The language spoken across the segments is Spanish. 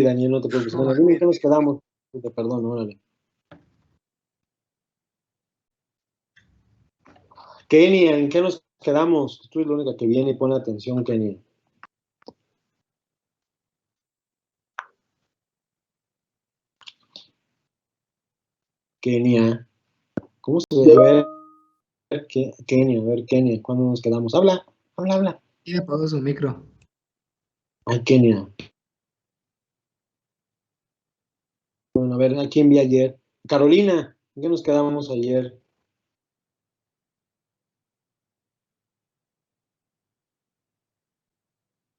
Daniel, no te preocupes. Bueno, dime en qué nos quedamos. Te perdono, órale. Kenia, ¿en qué nos quedamos? Tú eres la única que viene y pone atención, Kenia. Kenia. ¿Cómo se debe ver? Kenia, a ver, Kenia, ¿cuándo nos quedamos? Habla, habla, habla. Sí, apagó su micro. Ay, Kenia. Bueno, a ver, ¿a quién vi ayer? Carolina, ¿en qué nos quedamos ayer?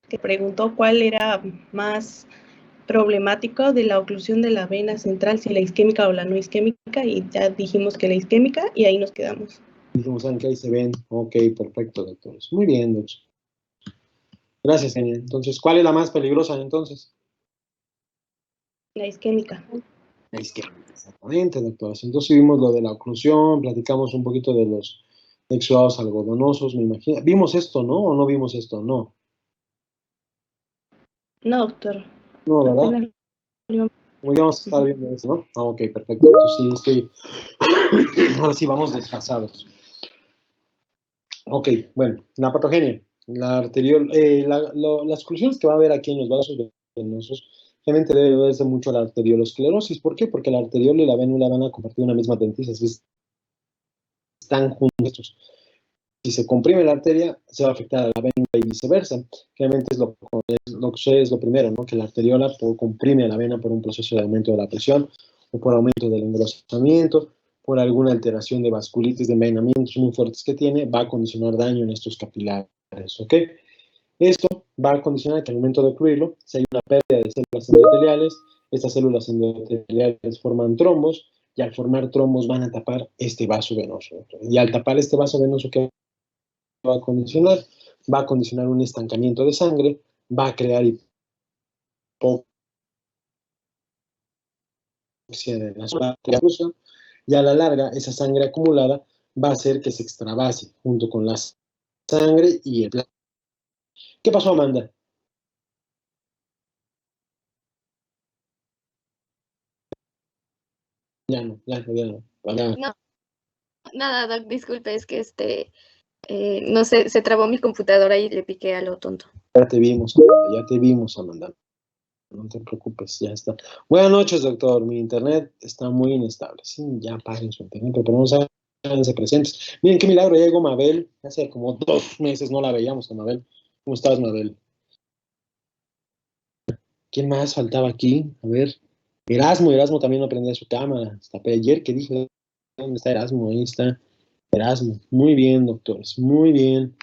Que preguntó cuál era más problemático de la oclusión de la vena central, si la isquémica o la no isquémica, y ya dijimos que la isquémica, y ahí nos quedamos. Dijimos, ¿saben qué? Ahí se ven. Ok, perfecto, doctores. Muy bien, doctores. Gracias, Kenia. Entonces, ¿cuál es la más peligrosa entonces? La isquémica. La isquémica, exactamente, doctores. Entonces vimos lo de la oclusión, platicamos un poquito de los exudados algodonosos, me imagino. ¿Vimos esto, no? ¿O no vimos esto? No. No, doctor. No, ¿verdad? Apenas... Como ya vamos a estar viendo eso, ¿no? Ah, ok, perfecto. Entonces sí, ahora sí vamos desfasados. Ok, bueno, la patogenia, la arteriol, las oclusiones que va a haber aquí en los vasos venosos, obviamente debe verse mucho la arteriolosclerosis. ¿Por qué? Porque la arteriol y la vénula van a compartir una misma dentición, están juntos. Si se comprime la arteria, se va a afectar a la vénula y viceversa. Realmente es lo que sucede es lo primero, ¿no? Que la arteriola comprime a la vena por un proceso de aumento de la presión o por aumento del engrosamiento, por alguna alteración de vasculitis, de envenenamientos muy fuertes que tiene, va a condicionar daño en estos capilares, ¿ok? Esto va a condicionar que al momento de ocluirlo, si hay una pérdida de células endoteliales, estas células endoteliales forman trombos, y al formar trombos van a tapar este vaso venoso. Y al tapar este vaso venoso, ¿qué va a condicionar? Va a condicionar un estancamiento de sangre, va a crear hipoxia de la zona, y a la larga esa sangre acumulada va a hacer que se extravase junto con la sangre y el plasma. ¿Qué pasó, Amanda? Ya no, ya no, ya no. No, nada, Doc, disculpe, es que no sé, se trabó mi computadora y le piqué a lo tonto. Ya te vimos, Amanda. No te preocupes, ya está. Buenas noches, doctor. Mi internet está muy inestable. Sí, ya paguen su internet, pero no háganse presentes. Miren qué milagro, ya llegó Mabel. Hace como 2 meses no la veíamos a Mabel. ¿Cómo estás, Mabel? ¿Quién más faltaba aquí? A ver. Erasmo también no prendía su cámara. Hasta ayer que dije, ¿dónde está Erasmo? Ahí está Erasmo. Muy bien, doctores, muy bien.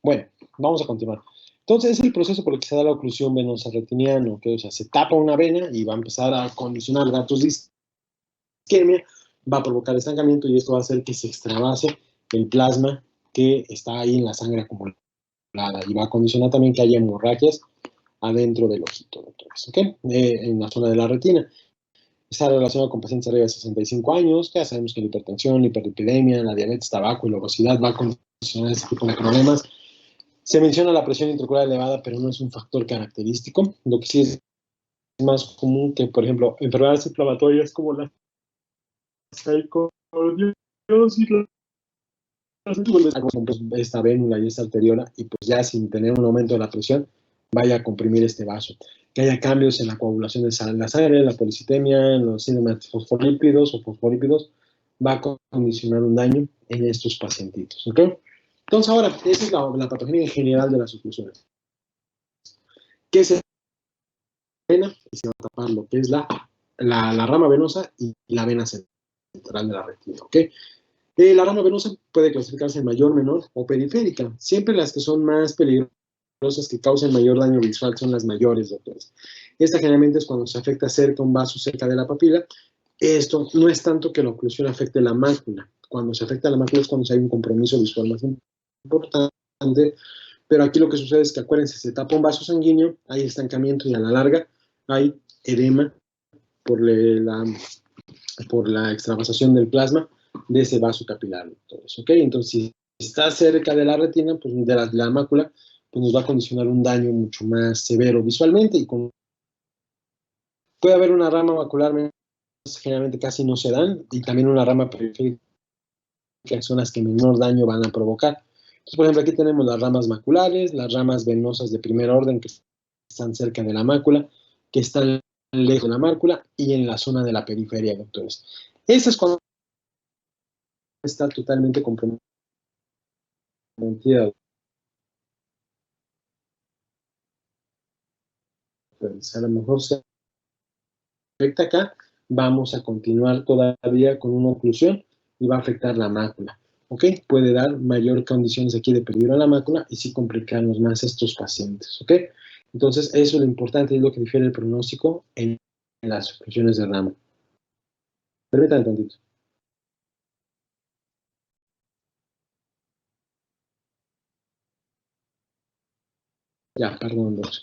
Bueno, vamos a continuar. Entonces, es el proceso por el que se da la oclusión venosa retiniana, que, o sea, se tapa una vena y va a empezar a condicionar datos de isquemia, va a provocar estancamiento y esto va a hacer que se extravase el plasma que está ahí en la sangre acumulada y va a condicionar también que haya hemorragias adentro del ojito, doctores, ¿ok? En la zona de la retina. Está relacionado con pacientes arriba de 65 años, ya sabemos que la hipertensión, la hiperlipidemia, la diabetes, tabaco y la obesidad va a condicionar ese tipo de problemas. Se menciona la presión intraocular elevada, pero no es un factor característico. Lo que sí es más común que, por ejemplo, enfermedades inflamatorias como la psicodiosis, esta vénula y esta arteriola, y pues ya sin tener un aumento de la presión, vaya a comprimir este vaso. Que haya cambios en la coagulación de la sangre, en la policitemia, en los síndromes fosfolípidos o fosfolípidos, va a condicionar un daño en estos pacientitos, ¿ok? Entonces ahora, esa es la patogenia en general de las oclusiones. ¿Qué se vena? Y se va a tapar lo que es la rama venosa y la vena central de la retina, ¿ok? La rama venosa puede clasificarse en mayor, menor o periférica. Siempre las que son más peligrosas, que causan mayor daño visual, son las mayores, doctores. Esta generalmente es cuando se afecta cerca un vaso cerca de la papila. Esto no es tanto que la oclusión afecte la mácula. Cuando se afecta la mácula es cuando hay un compromiso visual más importante. Pero aquí lo que sucede es que, acuérdense, se tapa un vaso sanguíneo, hay estancamiento y a la larga hay edema por la extravasación del plasma de ese vaso capilar. ¿Ok? Entonces, si está cerca de la retina, pues de la mácula, pues nos va a condicionar un daño mucho más severo visualmente y con Puede haber una rama macular, generalmente casi no se dan, y también una rama periférica, que son las que menor daño van a provocar. Entonces, por ejemplo, aquí tenemos las ramas maculares, las ramas venosas de primer orden que están cerca de la mácula, que están lejos de la mácula y en la zona de la periferia, doctores. Esa es cuando está totalmente comprometida. Pues a lo mejor se afecta acá, vamos a continuar todavía con una oclusión y va a afectar la mácula. ¿Ok? Puede dar mayor condiciones aquí de peligro a la mácula y sí complicarnos más a estos pacientes. ¿Ok? Entonces, eso es lo importante y es lo que difiere el pronóstico en las oclusiones de rama. Permítanme tantito. Ya, perdón, doctor.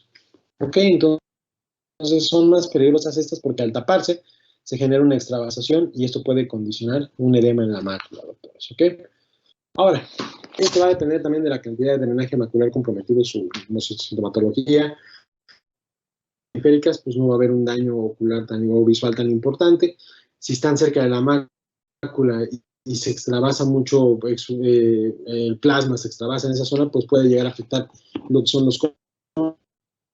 Ok, entonces son más peligrosas estas porque al taparse se genera una extravasación y esto puede condicionar un edema en la mácula, doctores. ¿Ok? Ahora, esto va a depender también de la cantidad de drenaje macular comprometido, su sintomatología. Periféricas, pues no va a haber un daño ocular o visual tan importante. Si están cerca de la mácula y se extravasa mucho, el plasma se extravasa en esa zona, pues puede llegar a afectar lo que son los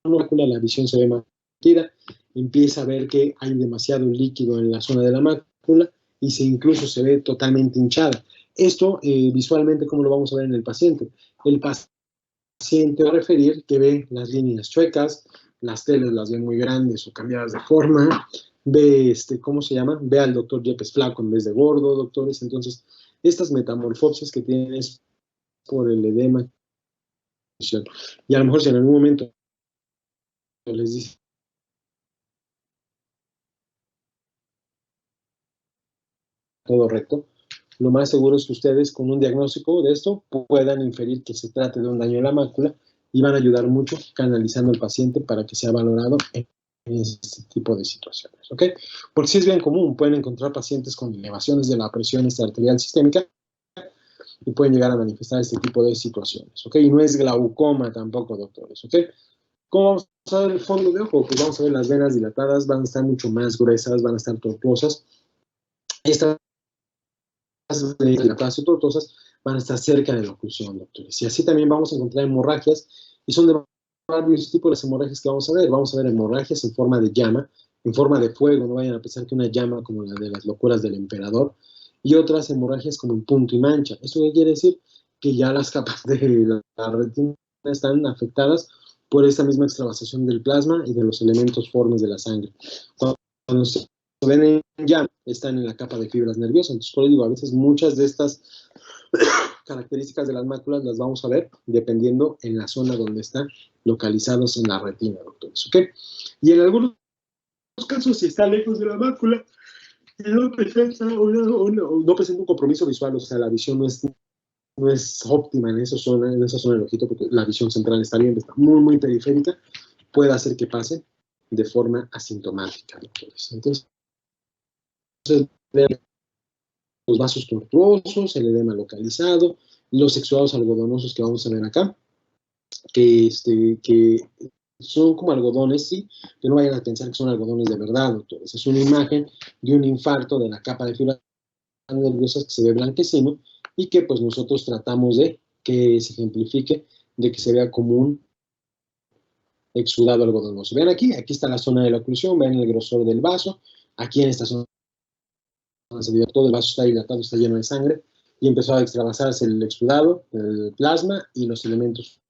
mácula, la visión se ve más metida, empieza a ver que hay demasiado líquido en la zona de la mácula y incluso se ve totalmente hinchada. Esto visualmente, ¿cómo lo vamos a ver en el paciente? El paciente va a referir que ve las líneas chuecas, las telas las ve muy grandes o cambiadas de forma, ve, ¿cómo se llama? Ve al doctor Yepes flaco en vez de gordo, doctores. Entonces, estas metamorfosis que tienes por el edema, y a lo mejor si en algún momento les dice todo recto, lo más seguro es que ustedes con un diagnóstico de esto puedan inferir que se trate de un daño en la mácula y van a ayudar mucho canalizando al paciente para que sea valorado en este tipo de situaciones, ¿ok? Porque sí es bien común, pueden encontrar pacientes con elevaciones de la presión arterial sistémica y pueden llegar a manifestar este tipo de situaciones, ¿ok? Y no es glaucoma tampoco, doctores, ¿ok? ¿Cómo vamos a ver el fondo de ojo? Pues vamos a ver las venas dilatadas, van a estar mucho más gruesas, van a estar tortuosas. Estas dilatadas y tortuosas van a estar cerca de la oclusión, doctores. Y así también vamos a encontrar hemorragias, y son de varios tipos de hemorragias que vamos a ver. Vamos a ver hemorragias en forma de llama, en forma de fuego, no vayan a pensar que una llama como la de las locuras del emperador, y otras hemorragias como en punto y mancha. ¿Eso qué quiere decir? Que ya las capas de la retina están afectadas por esta misma extravasación del plasma y de los elementos formes de la sangre. Cuando se ven en llama, están en la capa de fibras nerviosas. Entonces, por eso digo, a veces muchas de estas características de las máculas las vamos a ver dependiendo en la zona donde están localizados en la retina, doctores, ¿ok? Y en algunos casos, si está lejos de la mácula y no presenta un compromiso visual, o sea, la visión no es óptima en esa zona del ojito, porque la visión central está bien, está muy, muy periférica, puede hacer que pase de forma asintomática, doctores. Entonces, los vasos tortuosos, el edema localizado, los exudados algodonosos que vamos a ver acá, que son como algodones, sí, pero no vayan a pensar que son algodones de verdad, doctores. Es una imagen de un infarto de la capa de fibras nerviosas que se ve blanquecino y que pues nosotros tratamos de que se ejemplifique, de que se vea como un exudado algodonoso. Vean aquí está la zona de la oclusión, vean el grosor del vaso, aquí en esta zona todo el vaso está dilatado, está lleno de sangre, y empezó a extravasarse el exudado, el plasma y los elementos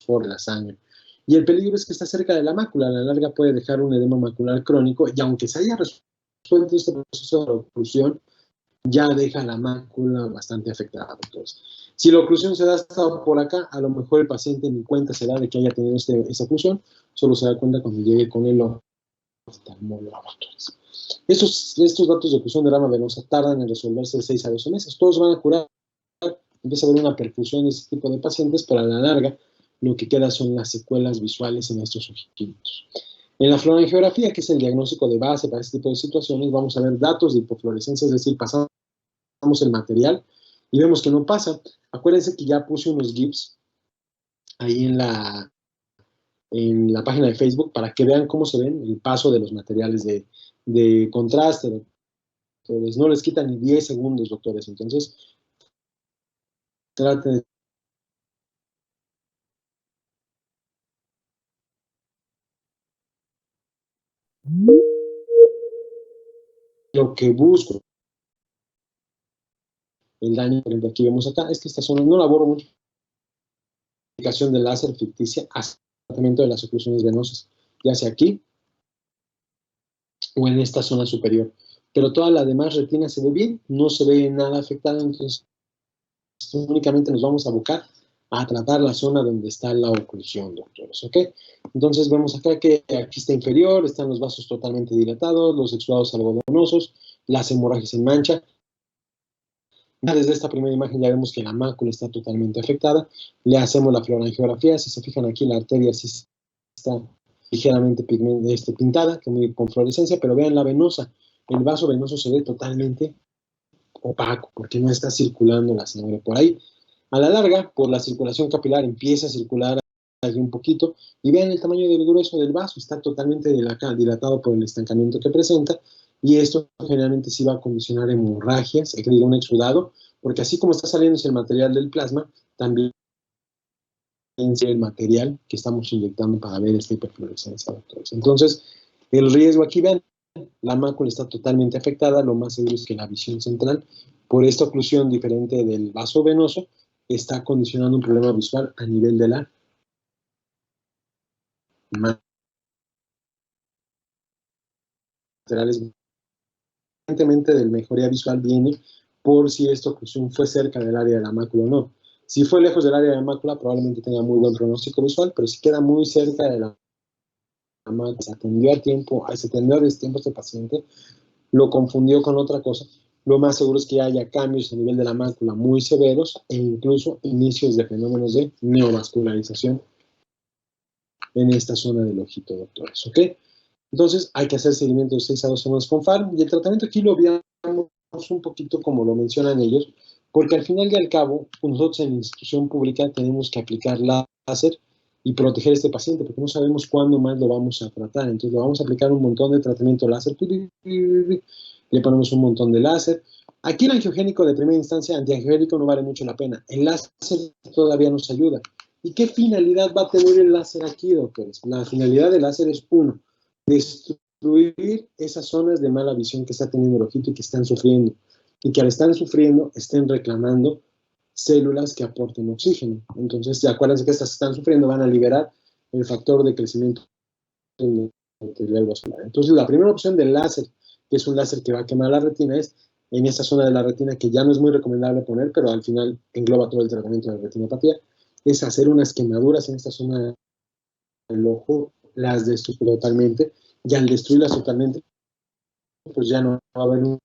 por la sangre. Y el peligro es que está cerca de la mácula, a la larga puede dejar un edema macular crónico, y aunque se haya resuelto este proceso de oclusión, ya deja la mácula bastante afectada. Entonces, si la oclusión se da hasta por acá, a lo mejor el paciente ni cuenta se da de que haya tenido esa oclusión, solo se da cuenta cuando llegue con el oftalmólogo. Estos datos de oclusión de rama venosa tardan en resolverse de 6 a 12 meses. Todos van a curar, empieza a haber una perfusión de este tipo de pacientes, pero a la larga lo que queda son las secuelas visuales en estos ojitos. En la fluorangiografía, que es el diagnóstico de base para este tipo de situaciones, vamos a ver datos de hipofluorescencia, es decir, pasamos el material y vemos que no pasa. Acuérdense que ya puse unos GIFs ahí en la en la página de Facebook para que vean cómo se ven el paso de los materiales de contraste, doctores. No les quitan ni 10 segundos, doctores. Entonces, traten de... Lo que busco, el daño, por ejemplo, aquí vemos acá, es que esta zona no la borro mucho. Aplicación de láser ficticia hasta el tratamiento de las oclusiones venosas, ya sea aquí o en esta zona superior. Pero toda la demás retina se ve bien, no se ve nada afectada, entonces únicamente nos vamos a abocar a tratar la zona donde está la oclusión, doctores, ¿ok? Entonces vemos acá que aquí está inferior, están los vasos totalmente dilatados, los exudados algodonosos, las hemorragias en mancha. Ya desde esta primera imagen ya vemos que la mácula está totalmente afectada. Le hacemos la fluorangiografía, si se fijan aquí la arteria sí está ligeramente pintada, con fluorescencia, pero vean la venosa, el vaso venoso se ve totalmente opaco porque no está circulando la sangre por ahí. A la larga, por la circulación capilar empieza a circular aquí un poquito y vean el tamaño del grueso del vaso, está totalmente dilatado por el estancamiento que presenta y esto generalmente sí va a condicionar hemorragias, que diga un exudado, porque así como está saliendo el material del plasma, también el material que estamos inyectando para ver esta hiperfluorescencia, doctores. Entonces, el riesgo aquí, vean, la mácula está totalmente afectada, lo más seguro es que la visión central, por esta oclusión diferente del vaso venoso, está condicionando un problema visual a nivel de la laterales. Evidentemente, del mejoría visual viene por si esta oclusión fue cerca del área de la mácula o no. Si fue lejos del área de la mácula, probablemente tenga muy buen pronóstico visual, pero si queda muy cerca de la mácula, se atendió a tiempo, a este paciente, lo confundió con otra cosa, lo más seguro es que haya cambios a nivel de la mácula muy severos e incluso inicios de fenómenos de neovascularización en esta zona del ojito, doctores, ¿ok? Entonces hay que hacer seguimiento de 6 a 12 semanas con FARM y el tratamiento aquí lo veamos un poquito como lo mencionan ellos, porque al final y al cabo, nosotros en la institución pública tenemos que aplicar láser y proteger a este paciente, porque no sabemos cuándo más lo vamos a tratar. Entonces le vamos a aplicar un montón de tratamiento láser, le ponemos un montón de láser. Aquí el angiogénico de primera instancia, antiangiogénico no vale mucho la pena. El láser todavía nos ayuda. ¿Y qué finalidad va a tener el láser aquí, doctores? La finalidad del láser es, uno, destruir esas zonas de mala visión que está teniendo el ojito y que están sufriendo. Y que al estar sufriendo, estén reclamando células que aporten oxígeno. Entonces, acuérdense que estas están sufriendo, van a liberar el factor de crecimiento del material vascular. Entonces, la primera opción del láser, que es un láser que va a quemar la retina, es en esa zona de la retina que ya no es muy recomendable poner, pero al final engloba todo el tratamiento de retinopatía, es hacer unas quemaduras en esta zona del ojo, las destruye totalmente, y al destruirlas totalmente, pues ya no va a haber un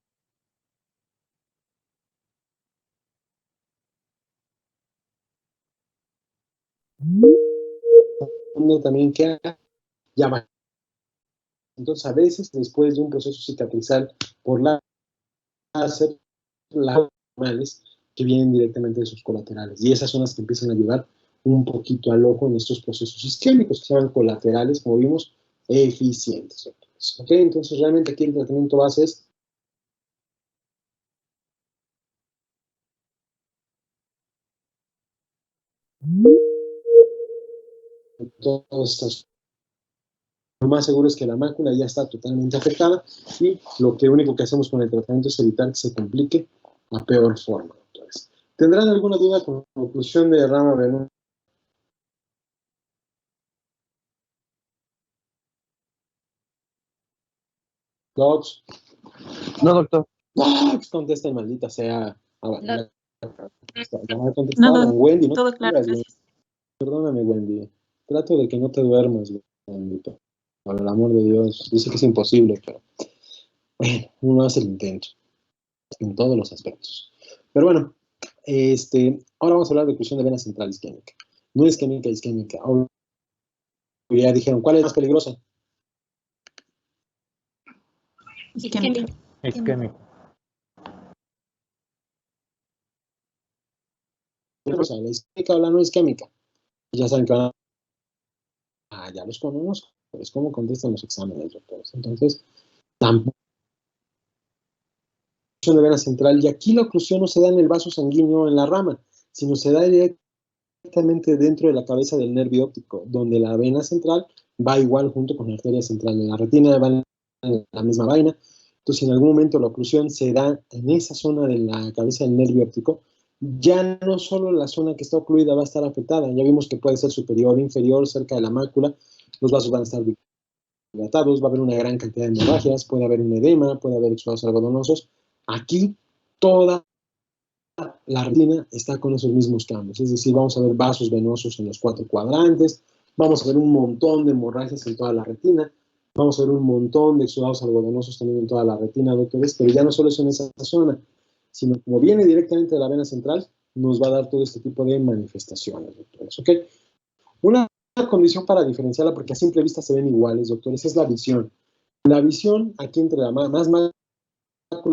también que ya va. Entonces, a veces, después de un proceso cicatrizal por láser, las normales que vienen directamente de sus colaterales. Y esas son las que empiezan a ayudar un poquito al ojo en estos procesos isquémicos que se llaman colaterales, como vimos, eficientes. ¿Ok? Entonces, realmente aquí el tratamiento base es todas estas. Lo más seguro es que la mácula ya está totalmente afectada y lo que único que hacemos con el tratamiento es evitar que se complique a peor forma, doctores. ¿Tendrán alguna duda con la oclusión de rama venosa? Docs, No, doctor. Docs, contesten, maldita sea. Ah, bueno, No, ya me contestaron. no, Wendy, no te todo claro, digas, Wendy. gracias. Perdóname, Wendy. Trato de que no te duermas, Wendy. Por el amor de Dios. Dice que es imposible, pero bueno, uno hace el intento en todos los aspectos. Pero bueno, ahora vamos a hablar de oclusión de vena central isquémica. No isquémica, isquémica. Ya dijeron, ¿cuál es más peligrosa? Isquémica. Isquémico. ¿La isquémica o la no isquémica? Ya saben que van a... ya los conozco, es como contestan los exámenes, doctores. Entonces, tampoco de vena central, y aquí la oclusión no se da en el vaso sanguíneo en la rama, sino se da directamente dentro de la cabeza del nervio óptico, donde la vena central va igual junto con la arteria central de la retina, van en la misma vaina. Entonces, si en algún momento la oclusión se da en esa zona de la cabeza del nervio óptico, ya no solo la zona que está ocluida va a estar afectada, ya vimos que puede ser superior, inferior, cerca de la mácula, los vasos van a estar dilatados, va a haber una gran cantidad de hemorragias, puede haber un edema, puede haber exudados algodonosos. Aquí toda la retina está con esos mismos cambios, es decir, vamos a ver vasos venosos en los 4 cuadrantes, vamos a ver un montón de hemorragias en toda la retina, vamos a ver un montón de exudados algodonosos también en toda la retina, doctores, pero ya no solo es en esa zona, sino como viene directamente de la vena central, nos va a dar todo este tipo de manifestaciones, doctores, ¿ok? Una condición para diferenciarla, porque a simple vista se ven iguales, doctores, es la visión. La visión, aquí entre la más mácula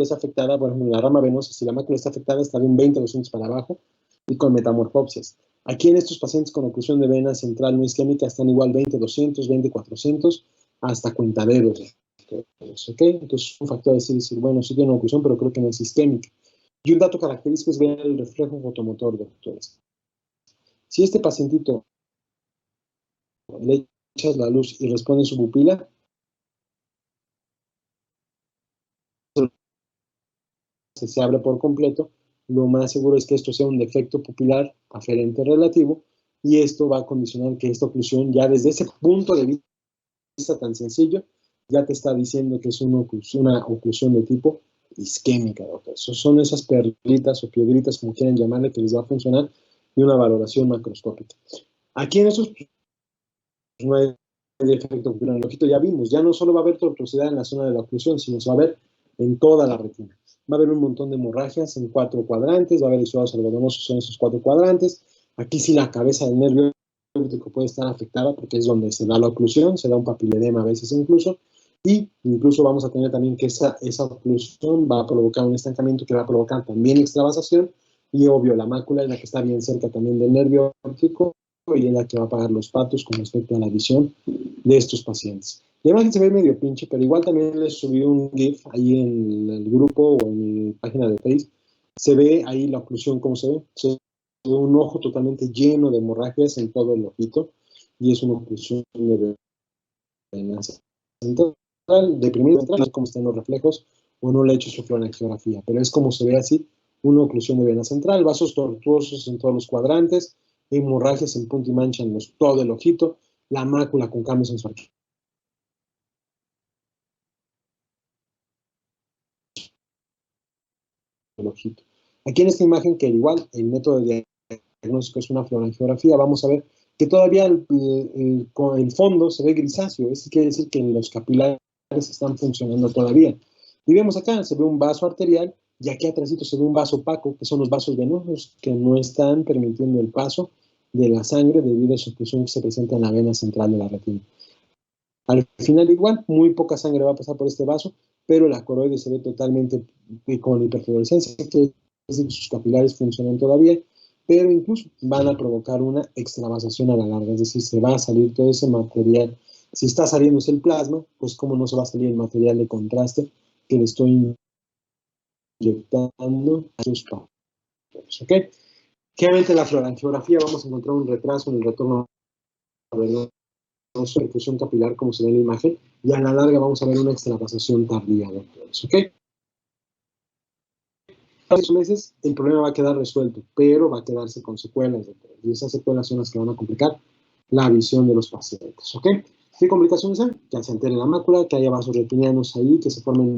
es afectada, por ejemplo, la rama venosa, si la mácula está afectada, está de un 20-200 para abajo y con metamorfopsias. Aquí en estos pacientes con oclusión de vena central no isquémica están igual 20-200, 20-400, hasta cuentaderos. ¿Ok? Entonces, un factor es decir, bueno, sí tiene una oclusión, pero creo que no es isquémica. Y un dato característico es ver el reflejo fotomotor, doctores. Si este pacientito le echas la luz y responde su pupila, se abre por completo, lo más seguro es que esto sea un defecto pupilar aferente relativo y esto va a condicionar que esta oclusión ya desde ese punto de vista tan sencillo ya te está diciendo que es una oclusión de tipo isquémica, doctor. Son esas perlitas o piedritas, como quieran llamarle, que les va a funcionar y una valoración macroscópica. Aquí en estos no hay defecto pupilar en el ojito, ya vimos, ya no solo va a haber tortuosidad en la zona de la oclusión, sino se va a ver en toda la retina. Va a haber un montón de hemorragias en 4 cuadrantes, va a haber exudados algodonosos en esos 4 cuadrantes. Aquí sí la cabeza del nervio óptico puede estar afectada porque es donde se da la oclusión, se da un papiledema a veces incluso, y incluso vamos a tener también que esa oclusión va a provocar un estancamiento que va a provocar también extravasación, y obvio, la mácula es la que está bien cerca también del nervio óptico y es la que va a pagar los patos con respecto a la visión de estos pacientes. La imagen se ve medio pinche, pero igual también les subí un GIF ahí en el grupo o en mi página de Facebook. Se ve ahí la oclusión, ¿cómo se ve? Se ve un ojo totalmente lleno de hemorragias en todo el ojito y es una oclusión de vena central, deprimida central, no sé cómo están los reflejos o no le he hecho su fluorangiografía, pero es como se ve así, una oclusión de vena central, vasos tortuosos en todos los cuadrantes, hemorragias en punto y mancha en todo el ojito, la mácula con cambios en su arquitectura. El ojito. Aquí en esta imagen, que igual el método de diagnóstico es una fluorangiografía, vamos a ver que todavía el fondo se ve grisáceo, eso quiere decir que los capilares están funcionando todavía. Y vemos acá, se ve un vaso arterial, y aquí atrásito se ve un vaso opaco, que son los vasos venosos, que no están permitiendo el paso de la sangre debido a su oclusión que se presenta en la vena central de la retina. Al final igual, muy poca sangre va a pasar por este vaso, pero la coroide se ve totalmente con hiperfluorescencia, que es decir, sus capilares funcionan todavía, pero incluso van a provocar una extravasación a la larga, es decir, se va a salir todo ese material. Si está saliéndose el plasma, pues cómo no se va a salir el material de contraste que le estoy inyectando a sus papeles, ¿ok? Claramente en la fluorangiografía vamos a encontrar un retraso en el retorno venoso, perfusión capilar, como se ve en la imagen, y a la larga vamos a ver una extravasación tardía, doctores, ¿ok? A los meses el problema va a quedar resuelto, pero va a quedarse con secuelas, doctores, y esas secuelas son las que van a complicar la visión de los pacientes, ¿ok? ¿Qué complicaciones hay? Que se altere la mácula, que haya vasos retinianos ahí, que se formen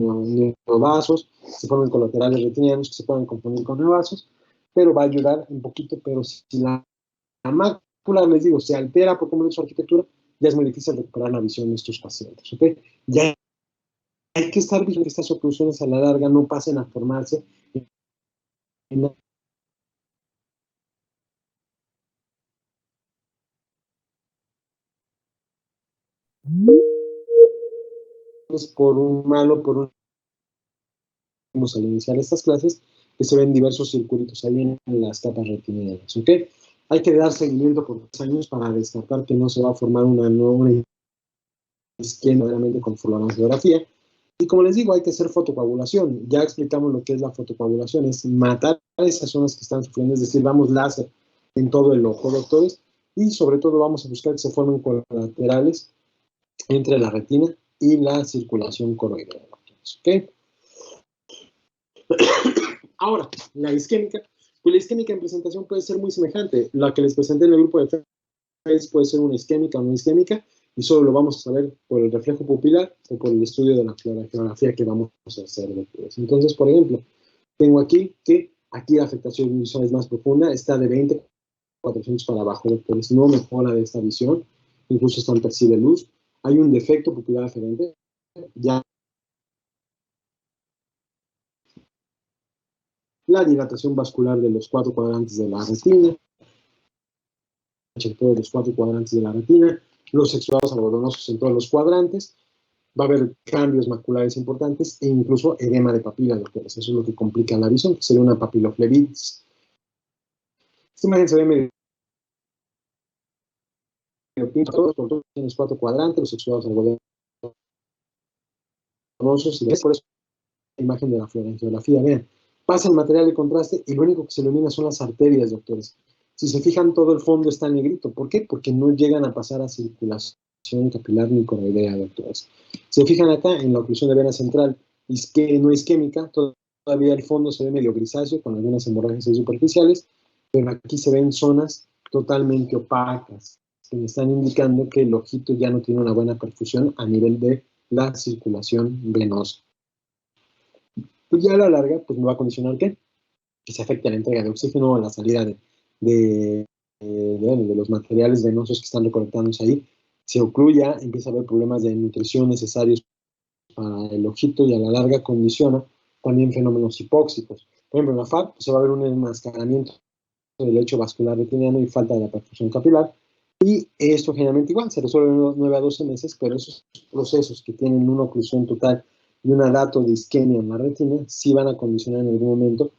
neovasos, se formen colaterales retinianos, que se puedan confundir con neovasos, pero va a ayudar un poquito, pero si la mácula, les digo, se altera por completo su arquitectura, ya es muy difícil recuperar la visión de estos pacientes, ¿ok? Ya hay que estar viendo que estas oclusiones a la larga no pasen a formarse en por vamos a iniciar estas clases, que se ven diversos circuitos ahí en las capas retinianas, ¿ok? Hay que dar seguimiento por 3 años para descartar que no se va a formar una isquemia verdaderamente con fluoroangiografía. Y como les digo, hay que hacer fotocoagulación. Ya explicamos lo que es la fotocoagulación, es matar esas zonas que están sufriendo, es decir, vamos láser en todo el ojo, doctores, y sobre todo vamos a buscar que se formen colaterales entre la retina y la circulación coroidea, doctores. ¿Ok? Ahora, la isquémica. Pues la isquémica en presentación puede ser muy semejante. La que les presenté en el grupo de FES puede ser una isquémica o no isquémica, y solo lo vamos a saber por el reflejo pupilar o por el estudio de la fluoroangiografía que vamos a hacer después. Entonces, por ejemplo, tengo aquí que aquí la afectación visual es más profunda, está de 20/400 para abajo, doctores, no mejora de esta visión, incluso esta no percibe luz. Hay un defecto pupilar aferente, ya la dilatación vascular de los 4 cuadrantes de la retina, todos los 4 cuadrantes de la retina, los exudados algodonosos en todos los cuadrantes, va a haber cambios maculares importantes e incluso edema de papila, doctores. Eso es lo que complica la visión, que sería una papiloflebitis. Esta imagen se ve medio pinto, todos los 4 cuadrantes, los exudados algodonosos, y por eso la imagen de la fluoroangiografía, vean, pasa el material de contraste y lo único que se ilumina son las arterias, doctores. Si se fijan, todo el fondo está negrito. ¿Por qué? Porque no llegan a pasar a circulación capilar ni coroidea, doctores. Se fijan acá en la oclusión de vena central no isquémica, todavía el fondo se ve medio grisáceo con algunas hemorragias superficiales, pero aquí se ven zonas totalmente opacas que me están indicando que el ojito ya no tiene una buena perfusión a nivel de la circulación venosa. Pues ya a la larga, pues me va a condicionar ¿qué? Que se afecte la entrega de oxígeno o la salida de los materiales venosos que están recolectándose ahí, se ocluya, empieza a haber problemas de nutrición necesarios para el ojito y a la larga condiciona también fenómenos hipóxicos. Por ejemplo, en la FAP pues, se va a ver un enmascaramiento del lecho vascular retiniano y falta de la perfusión capilar, y esto generalmente igual se resuelve en 9 a 12 meses, pero esos procesos que tienen una oclusión total y un dato de isquemia en la retina sí van a condicionar en algún momento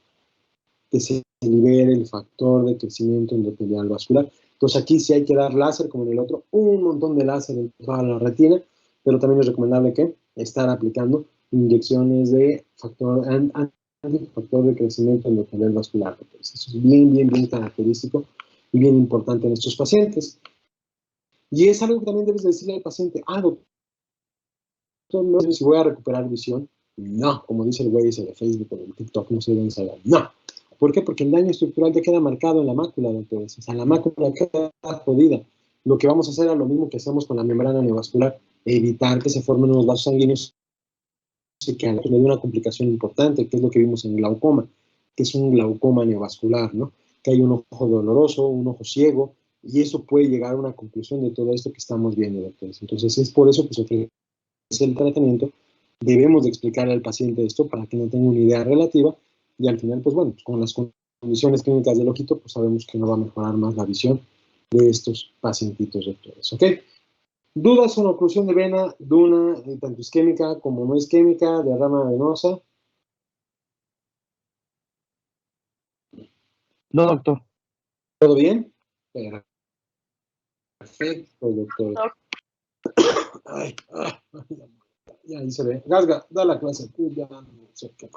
que se libere el factor de crecimiento endotelial vascular. Entonces aquí sí hay que dar láser, como en el otro, un montón de láser en toda la retina, pero también es recomendable que estar aplicando inyecciones de factor de crecimiento endotelial vascular. Entonces, eso es bien característico y bien importante en estos pacientes. Y es algo que también debes decirle al paciente, doctor, no sé si voy a recuperar visión. No, como dice el güey ese de Facebook o de TikTok, no sé dónde salga. No. ¿Por qué? Porque el daño estructural ya queda marcado en la mácula, doctores. O sea, la mácula queda jodida. Lo que vamos a hacer es lo mismo que hacemos con la membrana neovascular, evitar que se formen unos vasos sanguíneos y que le dé una complicación importante, que es lo que vimos en glaucoma, que es un glaucoma neovascular, ¿no? Que hay un ojo doloroso, un ojo ciego, y eso puede llegar a una conclusión de todo esto que estamos viendo, doctores. Entonces, es por eso que se ofrece el tratamiento. Debemos de explicarle al paciente esto para que no tenga una idea relativa, y al final, pues bueno, pues con las condiciones clínicas del ojito, pues sabemos que no va a mejorar más la visión de estos pacientitos, doctores, ¿ok? ¿Dudas con oclusión de vena, duna, tanto isquémica como no isquémica, de rama venosa? No, doctor. ¿Todo bien? Perfecto, doctor. Ay, ya ahí se ve. Gasga, da la clase. Ya, no sé qué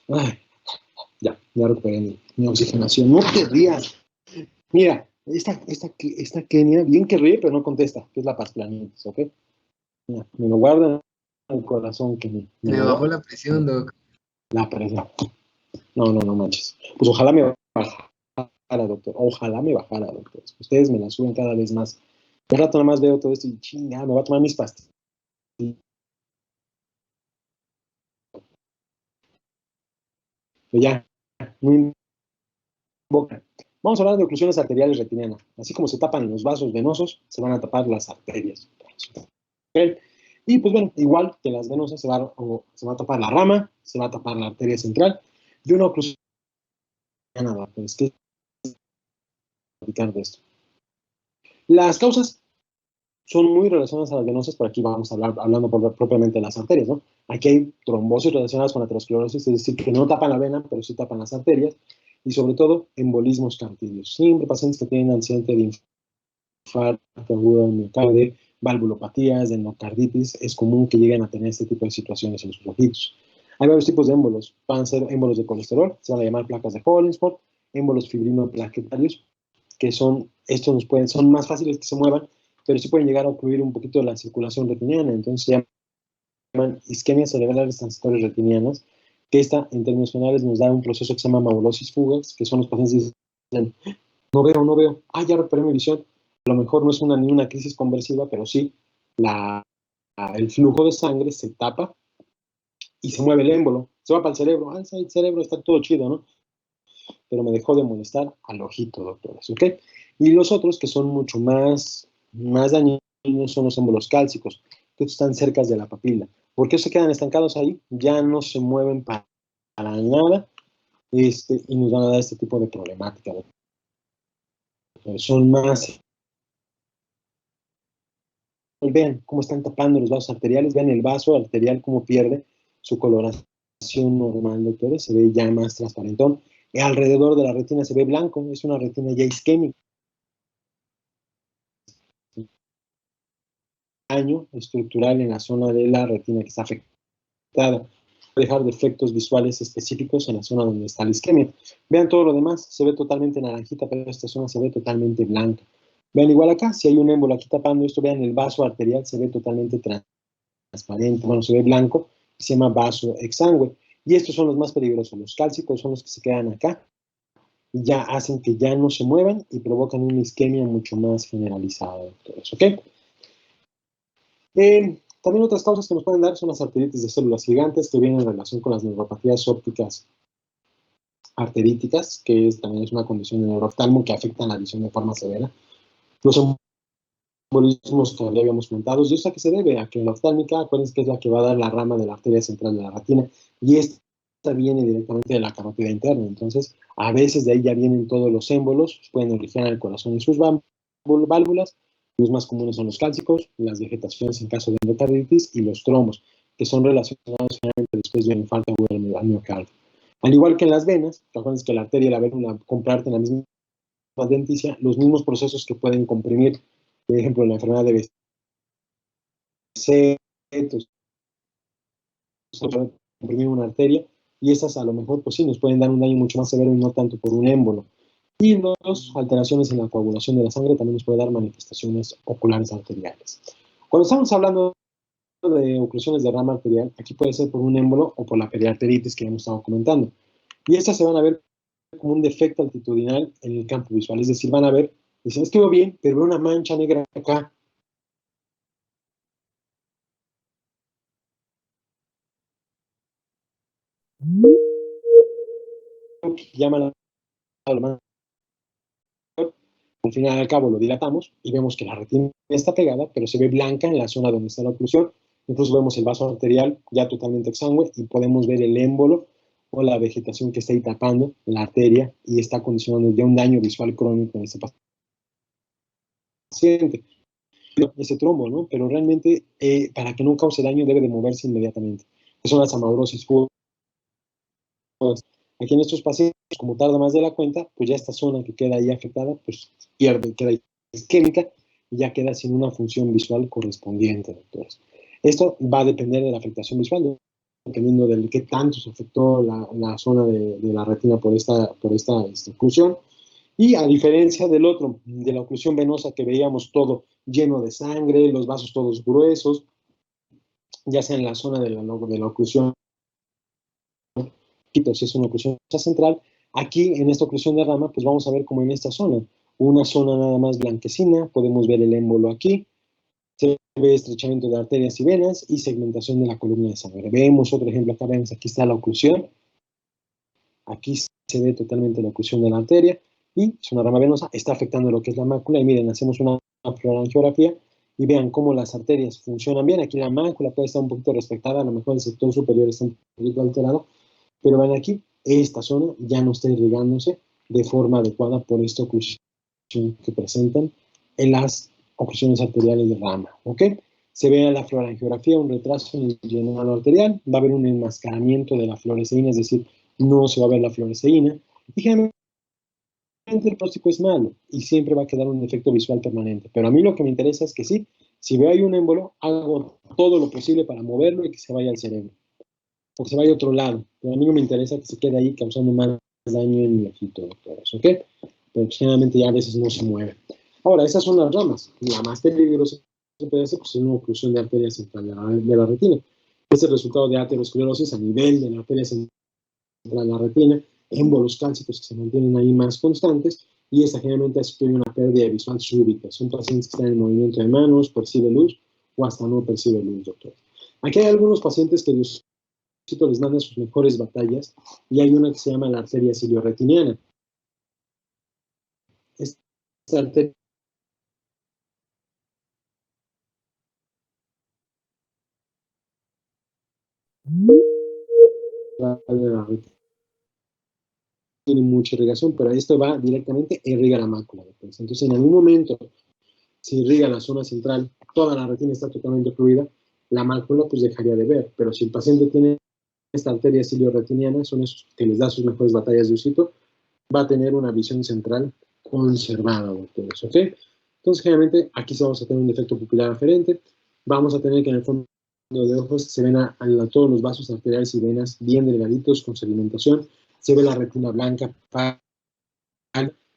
más, ya recuperé mi oxigenación. No te rías. Mira, esta Kenia, bien que ríe, pero no contesta, que es la pasplanitis, ¿ok? Mira, me lo guarda en el corazón, Kenia. Me bajó la presión, doc. La presión. No manches. Pues ojalá me bajara, doctor. Ojalá me bajara, doctor. Ustedes me la suben cada vez más. De rato nada más veo todo esto y chinga, me voy a tomar mis pastillas. Pero ya, muy boca. Vamos a hablar de oclusiones arteriales retinianas. Así como se tapan los vasos venosos, se van a tapar las arterias. ¿Okay? Y pues bueno, igual que las venosas, se va a tapar la rama, se va a tapar la arteria central, y una oclusión nada, pues que platicar de esto. Las causas son muy relacionadas a las venosas, pero aquí vamos a hablar hablando propiamente de las arterias, ¿no? Aquí hay trombosis relacionadas con la aterosclerosis, es decir, que no tapan la vena, pero sí tapan las arterias. y sobre todo embolismos cardíacos. Siempre pacientes que tienen antecedente de infarto agudo del miocardio, de valvulopatías, de endocarditis, es común que lleguen a tener este tipo de situaciones en sus ojitos. Hay varios tipos de émbolos. Van a ser émbolos de colesterol, se van a llamar placas de Hollingsworth, émbolos fibrinoplaquetarios, que son más fáciles que se muevan, pero sí pueden llegar a ocluir un poquito la circulación retiniana, entonces se llaman isquemias cerebrales transitorias retinianas, que esta, en términos generales, nos da un proceso que se llama maulosis fugax, que son los pacientes que dicen, no veo, ya recuperé mi visión. A lo mejor no es ni una crisis conversiva, pero sí el flujo de sangre se tapa y se mueve el émbolo, se va para el cerebro, el cerebro está todo chido, ¿no? Pero me dejó de molestar al ojito, doctores, ¿ok? Y los otros, que son mucho más dañinos, son los émbolos cálcicos, que están cerca de la papila. ¿Por qué se quedan estancados ahí? Ya no se mueven para nada, y nos van a dar este tipo de problemática. Son más... Vean cómo están tapando los vasos arteriales, vean el vaso arterial cómo pierde su coloración normal, doctores, se ve ya más transparentón. Alrededor de la retina se ve blanco, es una retina ya isquémica. Daño estructural en la zona de la retina que está afectada. Dejar defectos visuales específicos en la zona donde está la isquemia. Vean todo lo demás, se ve totalmente naranjita, pero esta zona se ve totalmente blanca. Vean igual acá, si hay un émbolo aquí tapando esto, vean el vaso arterial se ve totalmente transparente, bueno, se ve blanco, se llama vaso exangüe. Y estos son los más peligrosos, los cálcicos son los que se quedan acá, y ya hacen que ya no se muevan y provocan una isquemia mucho más generalizada, doctores, ¿ok? También otras causas que nos pueden dar son las arteritis de células gigantes, que vienen en relación con las neuropatías ópticas arteríticas, que también es una condición de neurooftalmo que afecta la visión de forma severa. Los embolismos que ya habíamos comentado, ¿y esto a qué se debe? A que la oftálmica, acuérdense que es la que va a dar la rama de la arteria central de la retina, y esta viene directamente de la carótida interna, entonces a veces de ahí ya vienen todos los émbolos, pueden originar el corazón y sus válvulas. Los más comunes son los cálcicos, las vegetaciones en caso de endocarditis y los trombos, que son relacionados generalmente después de un infarto agudo al miocardio. Al igual que en las venas, acuérdense que la arteria y la vena comparten la misma denticia, los mismos procesos que pueden comprimir, por ejemplo, la enfermedad de Behçet, comprimir una arteria, y esas a lo mejor, pues sí, nos pueden dar un daño mucho más severo y no tanto por un émbolo. Y las alteraciones en la coagulación de la sangre también nos puede dar manifestaciones oculares arteriales. Cuando estamos hablando de oclusiones de rama arterial, aquí puede ser por un émbolo o por la periarteritis que hemos estado comentando. Y estas se van a ver como un defecto altitudinal en el campo visual, es decir, van a ver, dicen, es que veo bien, pero veo una mancha negra acá. Llama la al final y al cabo lo dilatamos y vemos que la retina está pegada, pero se ve blanca en la zona donde está la oclusión. Incluso vemos el vaso arterial ya totalmente exangüe y podemos ver el émbolo o la vegetación que está ahí tapando la arteria y está condicionando ya un daño visual crónico en este paciente. Ese trombo, ¿no? Pero realmente para que no cause daño debe de moverse inmediatamente. Que son las amaurosis fugaces. Aquí en estos pacientes, como tarda más de la cuenta, pues ya esta zona que queda ahí afectada, pues pierde, queda isquémica y ya queda sin una función visual correspondiente, doctores. Esto va a depender de la afectación visual, dependiendo de qué tanto se afectó la zona de la retina por esta oclusión. Y a diferencia del otro, de la oclusión venosa que veíamos todo lleno de sangre, los vasos todos gruesos, ya sea en la zona de la oclusión, si es una oclusión central, aquí en esta oclusión de rama, pues vamos a ver como en esta zona, una zona nada más blanquecina, podemos ver el émbolo aquí, se ve estrechamiento de arterias y venas y segmentación de la columna de sangre. Vemos otro ejemplo acá, vemos, aquí está la oclusión, aquí se ve totalmente la oclusión de la arteria y es una rama venosa, está afectando lo que es la mácula y miren, hacemos una fluorangiografía y vean cómo las arterias funcionan bien, aquí la mácula puede estar un poquito respectada, a lo mejor el sector superior está un poquito alterado, pero ven aquí, esta zona ya no está irrigándose de forma adecuada por esta oclusión que presentan en las oclusiones arteriales de rama, ¿ok? Se ve en la fluorangiografía un retraso en el llenado arterial, va a haber un enmascaramiento de la fluoresceína, es decir, no se va a ver la fluoresceína, Y generalmente el pronóstico es malo y siempre va a quedar un efecto visual permanente. Pero a mí lo que me interesa es que sí, si veo ahí un émbolo, hago todo lo posible para moverlo y que se vaya al cerebro. O que se vaya a otro lado. Pero a mí no me interesa que se quede ahí causando más daño en mi ojito, doctores, ¿ok? Pero pues, generalmente ya a veces no se mueve. Ahora, esas son las ramas. La más peligrosa que puede hacer pues, es una oclusión de arteria central de la retina. Es el resultado de aterosclerosis a nivel de la arteria central de la retina, émbolos cálcicos que se mantienen ahí más constantes, y esta generalmente hace que haya una pérdida visual súbita. Son pacientes que están en movimiento de manos, percibe luz o hasta no percibe luz, doctor. Aquí hay algunos pacientes que les manda sus mejores batallas, y hay una que se llama la arteria cilioretiniana. Esta arteria tiene mucha irrigación, pero esto va directamente, irriga la mácula. Entonces, en algún momento, si irriga la zona central, toda la retina está totalmente fluida, la mácula pues dejaría de ver. Pero si el paciente tiene esta arteria cilioretiniana, son esos que les da sus mejores batallas de osito, va a tener una visión central conservada, doctores, ¿ok? Entonces, generalmente, aquí sí vamos a tener un defecto pupilar aferente, vamos a tener que en el fondo de ojos se ven a todos los vasos arteriales y venas bien delgaditos, con sedimentación, se ve la retina blanca,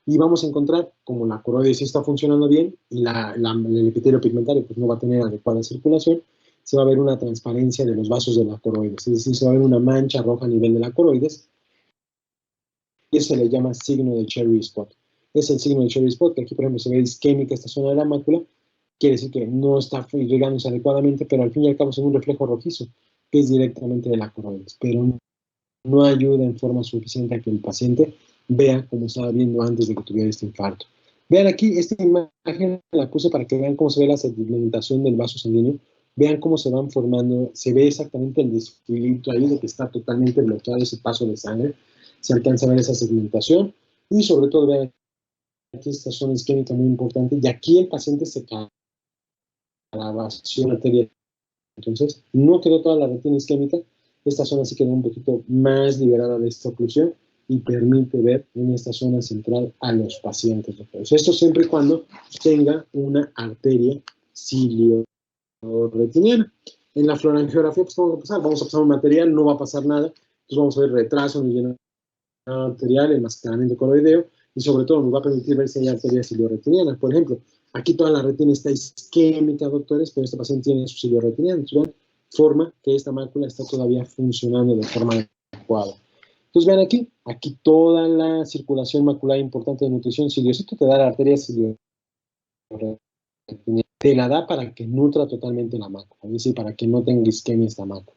y vamos a encontrar, como la coroides sí está funcionando bien, y el epitelio pigmentario pues no va a tener adecuada circulación, se va a ver una transparencia de los vasos de la coroides, es decir, se va a ver una mancha roja a nivel de la coroides, y eso se le llama signo de cherry spot. Es el signo de cherry spot, que aquí, por ejemplo, se ve isquémica esta zona de la mácula, quiere decir que no está irrigándose adecuadamente, pero al fin y al cabo es un reflejo rojizo, que es directamente de la coroides, pero no ayuda en forma suficiente a que el paciente vea como estaba viendo antes de que tuviera este infarto. Vean aquí, esta imagen la puse para que vean cómo se ve la sedimentación del vaso sanguíneo, vean cómo se van formando, se ve exactamente el desfilito ahí de que está totalmente bloqueado ese paso de sangre, se alcanza a ver esa segmentación, y sobre todo vean aquí esta zona isquémica muy importante, y aquí el paciente se calavació arterial. Entonces, no quedó toda la retina isquémica, esta zona sí quedó un poquito más liberada de esta oclusión y permite ver en esta zona central a los pacientes. Esto siempre y cuando tenga una arteria cilioretiniana. En la fluorangiografía, pues, ¿cómo va a pasar? Vamos a pasar un material, no va a pasar nada, entonces vamos a ver retraso en el llenado arterial, enmascaramiento coroideo, y sobre todo nos va a permitir ver si hay arteria cilioretiniana. Por ejemplo, aquí toda la retina está isquémica, doctores, pero este paciente tiene su cilioretiniana. Entonces, forma que esta mácula está todavía funcionando de forma adecuada. Entonces, vean aquí toda la circulación macular importante de nutrición. Si Diosito te da la arteria cilioretiniana, te la da para que nutra totalmente la mácula, es decir, para que no tenga isquemia esta mácula.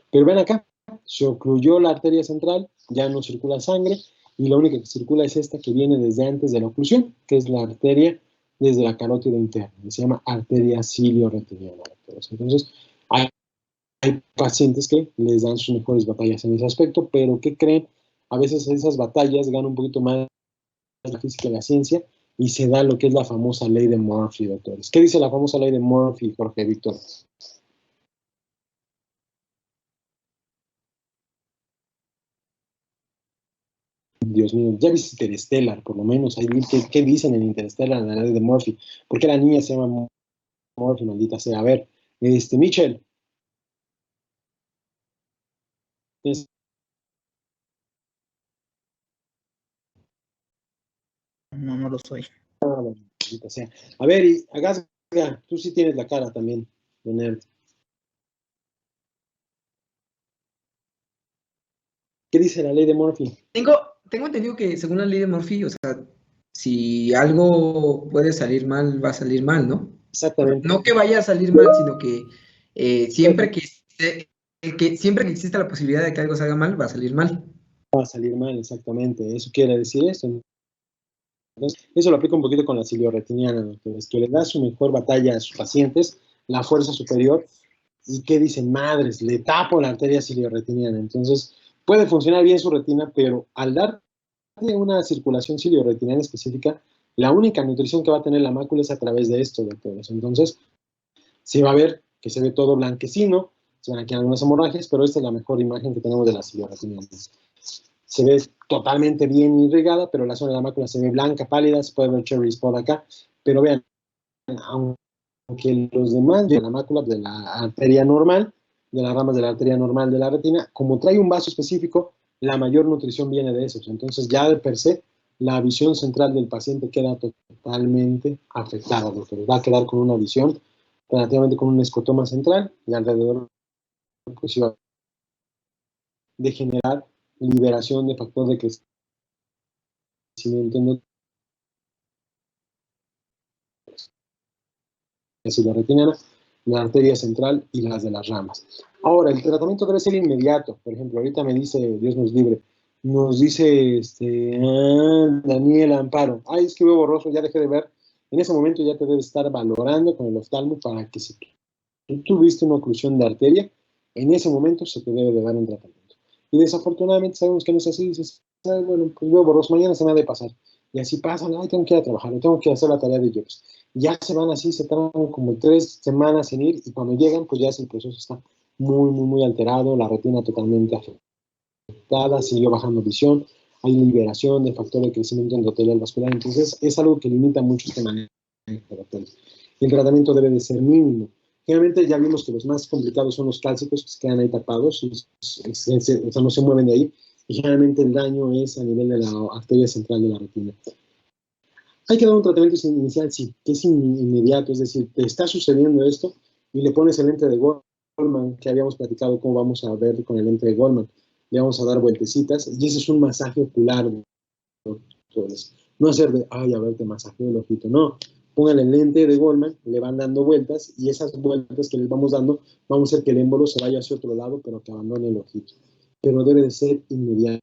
Pero ven acá, se ocluyó la arteria central, ya no circula sangre, y la única que circula es esta que viene desde antes de la oclusión, que es la arteria desde la carótida interna, que se llama arteria cilioretiniana. Entonces, hay pacientes que les dan sus mejores batallas en ese aspecto, pero ¿qué creen? A veces esas batallas ganan un poquito más la física y la ciencia, y se da lo que es la famosa ley de Murphy, doctores. ¿Qué dice la famosa ley de Murphy, Jorge Víctor? Dios mío, ya viste Interstellar, por lo menos, ahí ¿qué dicen en Interstellar, en la ley de Murphy? ¿Por qué la niña se llama Murphy, maldita sea? A ver, Mitchell. No, no lo soy. Maldita sea. A ver, y Agasga, tú sí tienes la cara también, de nerd. ¿Qué dice la ley de Murphy? Tengo entendido que según la ley de Murphy, o sea, si algo puede salir mal, va a salir mal, ¿no? Exactamente. No que vaya a salir mal, sino que siempre que exista la posibilidad de que algo salga mal, va a salir mal. Va a salir mal, exactamente. Eso quiere decir eso. Entonces, eso lo aplica un poquito con la cilioretiniana, doctores, que le da su mejor batalla a sus pacientes, la fuerza superior, y que dicen, madres, le tapo la arteria cilioretiniana. Entonces, puede funcionar bien su retina, pero al darle una circulación cilioretiniana específica, la única nutrición que va a tener la mácula es a través de esto, doctores. Entonces, se va a ver que se ve todo blanquecino, se van a quedar algunas hemorragias, pero esta es la mejor imagen que tenemos de la cilioretiniana. se ve totalmente bien irrigada, pero la zona de la mácula se ve blanca, pálida, se puede ver cherry spot acá, pero vean, aunque los demás de la mácula, de la arteria normal, de las ramas de la arteria normal de la retina, como trae un vaso específico, la mayor nutrición viene de esos. Entonces ya de per se, la visión central del paciente queda totalmente afectada, doctor. Va a quedar con una visión relativamente con un escotoma central y alrededor pues, iba de generar liberación de factor de crecimiento la retiniana, la arteria central y las de las ramas. Ahora, el tratamiento debe ser inmediato. Por ejemplo, ahorita me dice, Dios nos libre, nos dice Daniel Amparo, ay, es que veo borroso, ya dejé de ver. En ese momento ya te debes estar valorando con el oftalmo para que si tú tuviste una oclusión de arteria, en ese momento se te debe de dar un tratamiento. Y desafortunadamente sabemos que no es así, dices, bueno, pues veo borroso, mañana se me ha de pasar. Y así pasan, ay, tengo que ir a trabajar, tengo que hacer la tarea de Jobs. Ya se van así, se tardan como 3 semanas en ir, y cuando llegan, pues ya el proceso está muy alterado, la retina totalmente afectada, siguió bajando visión, hay liberación de factor de crecimiento endotelial vascular, entonces es algo que limita mucho este manejo de terapeutas. El tratamiento debe de ser mínimo. Generalmente ya vimos que los más complicados son los cálcicos, que se quedan ahí tapados, o sea, no se mueven de ahí, y generalmente el daño es a nivel de la arteria central de la retina. Hay que dar un tratamiento inicial, sí, que es inmediato, es decir, te está sucediendo esto y le pones el lente de Goldman, que habíamos platicado cómo vamos a ver con el lente de Goldman. Le vamos a dar vueltecitas y ese es un masaje ocular. No hacer de, ay, a ver, te masajeo el ojito, no. Pongan el lente de Goldman, le van dando vueltas y esas vueltas que les vamos dando, vamos a hacer que el émbolo se vaya hacia otro lado, pero que abandone el ojito. Pero debe de ser inmediato.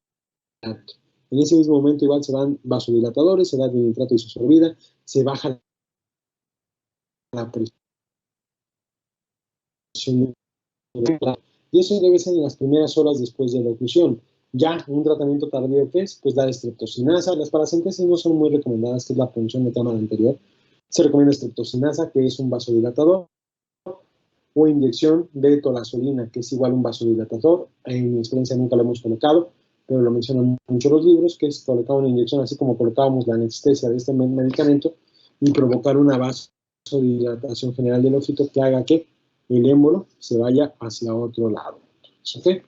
En ese mismo momento igual se dan vasodilatadores, se da nitrato isosorbida, se baja la presión y eso debe ser en las primeras horas después de la oclusión. Ya un tratamiento tardío, ¿qué es? Pues dar streptocinasa. Las paracentesis no son muy recomendadas, que es la punción de cámara anterior. Se recomienda streptocinasa, que es un vasodilatador, o inyección de tolazolina, que es igual un vasodilatador. En mi experiencia nunca lo hemos colocado, pero lo mencionan mucho los libros, que es colocar una inyección así como colocábamos la anestesia de este medicamento y provocar una vasodilatación general del ojito que haga que el émbolo se vaya hacia otro lado. ¿Okay?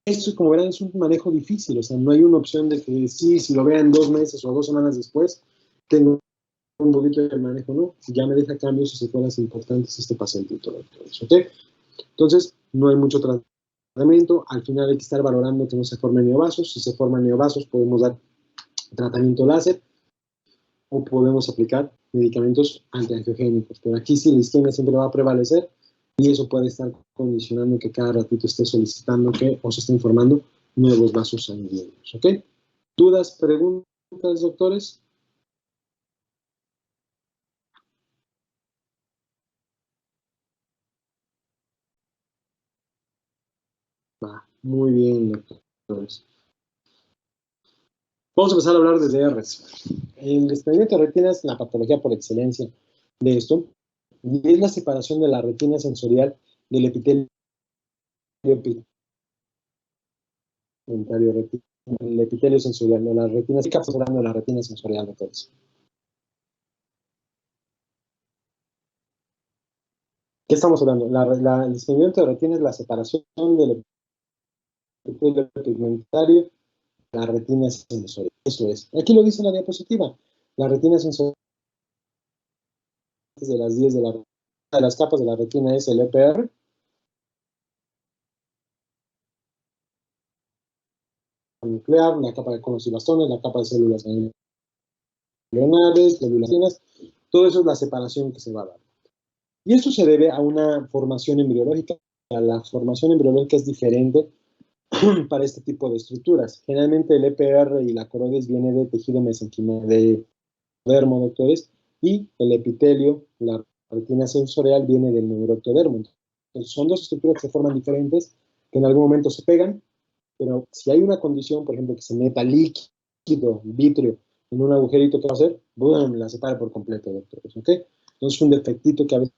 Esto, como verán, es un manejo difícil, o sea, no hay una opción de que sí, si lo vean 2 meses o 2 semanas después, tengo un poquito de manejo, no, ya me deja cambios y secuelas importantes este pacientito, doctores, ¿ok? Entonces, no hay mucho tratamiento, al final hay que estar valorando que no se formen neovasos, si se forman neovasos podemos dar tratamiento láser o podemos aplicar medicamentos antiangiogénicos, pero aquí sí la isquemia siempre va a prevalecer y eso puede estar condicionando que cada ratito esté solicitando que o se esté informando nuevos vasos sanguíneos, ¿ok? ¿Dudas, preguntas, doctores? Va, muy bien, doctores. Vamos a empezar a hablar de DRs. El desprendimiento de retina es la patología por excelencia de esto, y es la separación de la retina sensorial del epitelio pigmentario, el epitelio sensorial de la retina, ¿qué estamos hablando de la retina sensorial, doctores? ¿Qué estamos hablando? El desprendimiento de retina es la separación del epitelio pigmentario de la retina sensorial. Eso es. Aquí lo dice en la diapositiva. La retina sensorial de las 10 de las capas de la retina es el EPR. Nuclear, la capa de conos y bastones, la capa de células ganglionares, células finas, todo eso es la separación que se va a dar. Y esto se debe a una formación embriológica. La formación embriológica es diferente para este tipo de estructuras. Generalmente el EPR y la coroides viene de tejido mesenquimal, de dermo, doctores, y el epitelio, la retina sensorial, viene del neuroectodermo. Entonces, son dos estructuras que se forman diferentes, que en algún momento se pegan, pero si hay una condición, por ejemplo, que se meta líquido, vítreo, en un agujerito, ¿qué va a hacer? ¡Bum! La separa por completo, doctores, ¿ok? Entonces, es un defectito que a veces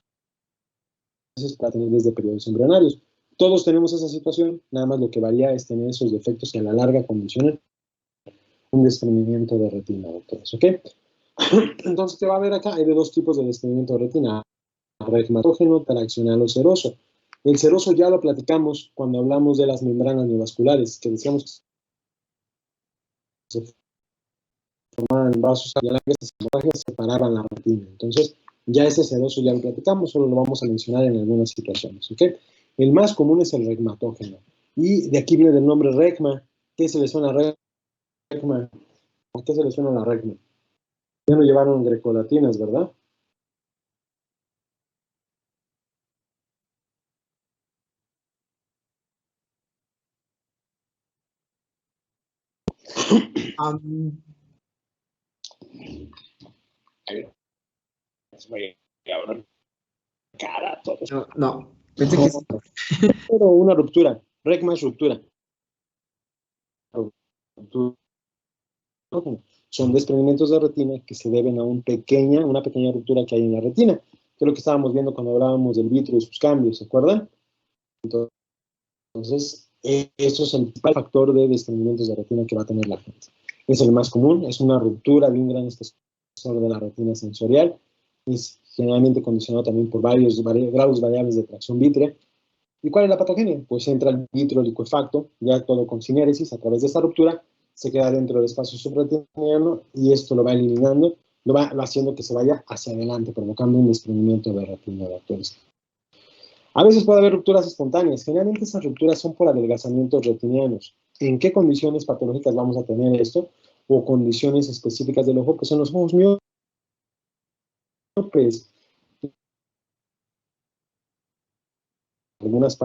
para tener desde periodos embrionarios. Todos tenemos esa situación, nada más lo que varía es tener esos defectos que a la larga condicionan un desprendimiento de retina, doctores, ¿ok? Entonces, ¿qué va a haber acá? Hay de dos tipos de desprendimiento de retina, regmatógeno, traccional o seroso. El seroso ya lo platicamos cuando hablamos de las membranas neovasculares, que decíamos que se formaban vasos capilares que separaban la retina. Entonces, ya ese seroso ya lo platicamos, solo lo vamos a mencionar en algunas situaciones, ¿ok? El más común es el regmatógeno. Y de aquí viene el nombre regma. ¿Qué se le suena a regma? ¿A qué se le suena la regma? Ya no llevaron grecolatinas, ¿verdad? No, pensé que sí. Pero una ruptura. Regma es ruptura. Son desprendimientos de retina que se deben a una pequeña ruptura que hay en la retina, que es lo que estábamos viendo cuando hablábamos del vitrio y sus cambios, ¿se acuerdan? Entonces, eso es el principal factor de desprendimientos de retina que va a tener la gente. Es el más común, es una ruptura de un gran espesor de la retina sensorial, es generalmente condicionado también por varios grados variables de tracción vítrea. ¿Y cuál es la patogenia? Pues entra el vitrio licuefacto, ya todo con sinéresis, a través de esta ruptura, se queda dentro del espacio subretiniano y esto lo va eliminando, lo va haciendo que se vaya hacia adelante, provocando un desprendimiento de retina, doctores. A veces puede haber rupturas espontáneas. Generalmente esas rupturas son por adelgazamientos retinianos. ¿En qué condiciones patológicas vamos a tener esto? O condiciones específicas del ojo, que son los ojos miopes. Algunas